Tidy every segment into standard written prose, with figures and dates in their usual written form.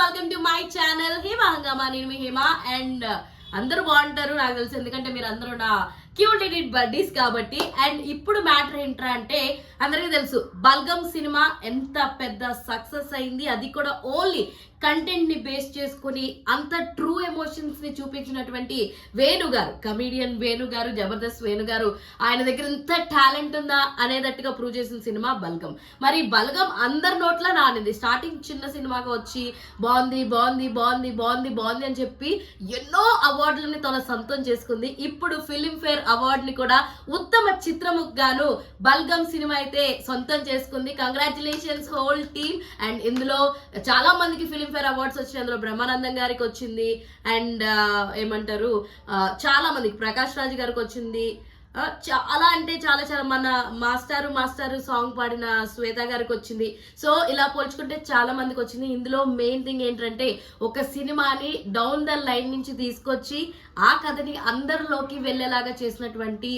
Welcome to my channel Hema హంగామా. నేను మీ Hema and అందరూ బాగుంటారు నాకు తెలుసు, ఎందుకంటే మీరు అందరూ నా క్యూటెడ్ బడ్డీస్ కాబట్టి. అండ్ ఇప్పుడు మ్యాటర్ ఏంట్రా అంటే అందరికీ తెలుసు బల్గం సినిమా ఎంత పెద్ద సక్సెస్ అయింది, అది కూడా ఓన్లీ కంటెంట్ ని బేస్ చేసుకుని అంత ట్రూ ఎమోషన్స్ ని చూపించినటువంటి వేణు గారు, కమీడియన్ వేణు గారు, జబర్దస్త్ వేణు గారు, ఆయన దగ్గర ఎంత టాలెంట్ ఉందా అనేటట్టుగా ప్రూవ్ చేసిన సినిమా బల్గం. మరి బల్గం అందరి నోట్ల నానింది. స్టార్టింగ్ చిన్న సినిమాగా వచ్చి బాగుంది బాగుంది బాగుంది బాగుంది బాగుంది అని చెప్పి ఎన్నో అవార్డులని తన సొంతం చేసుకుంది. ఇప్పుడు ఫిల్మ్ఫేర్ అవార్డు ని కూడా ఉత్తమ చిత్రముకు గాను బల్గం సినిమా అయితే సొంతం చేసుకుంది. Congratulations whole team. అండ్ ఇందులో చాలా మందికి ఫిల్మ్ఫేర్ అవార్డ్స్ వచ్చినాయి. అందులో బ్రహ్మానందం గారికి వచ్చింది, అండ్ ఏమంటారు చాలా మందికి, ప్రకాష్ రాజ్ గారికి వచ్చింది, చాలా అంటే చాలా చాలా, మన మాస్టారు సాంగ్ పాడిన శ్వేత గారికి వచ్చింది. సో ఇలా పోల్చుకుంటే చాలా మందికి వచ్చింది. ఇందులో మెయిన్ థింగ్ ఏంటంటే ఒక సినిమాని డౌన్ ద లైన్ నుంచి తీసుకొచ్చి ఆ కథని అందరిలోకి వెళ్ళేలాగా చేసినటువంటి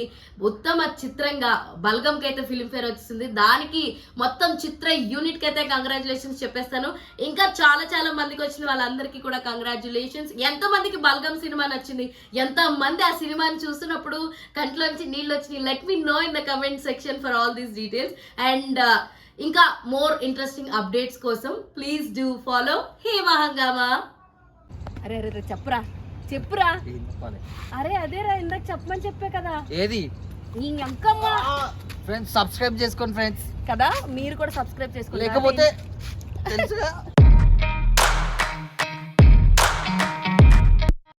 ఉత్తమ చిత్రంగా బల్గంకి అయితే ఫిల్మ్ఫేర్ వచ్చింది. దానికి మొత్తం చిత్ర యూనిట్ కి అయితే కంగ్రాచులేషన్స్ చెప్పేస్తాను. ఇంకా చాలా చాలా మందికి వచ్చిన వాళ్ళందరికీ కూడా కంగ్రాచులేషన్స్. ఎంతమందికి బల్గం సినిమా నచ్చింది, ఎంతమంది ఆ సినిమాని చూస్తున్నప్పుడు కంట్లోంచి నీళ్ళు వచ్చినాయి, let me know in the comment section for all these details. And ఇంకా మోర్ ఇంట్రెస్టింగ్ అప్డేట్స్ కోసం please do follow Hema Hungama. అరే అరే చెప్పురా చెప్పురా. అరే అదేరా ఇందాక చెప్పమని చెప్పే కదా. ఏది నీ అంకమ్మ. ఫ్రెండ్స్ సబ్స్క్రైబ్ చేసుకోండి ఫ్రెండ్స్ కదా, మీరు కూడా సబ్స్క్రైబ్ చేసుకోండి. లేకపోతే తెలుసుగా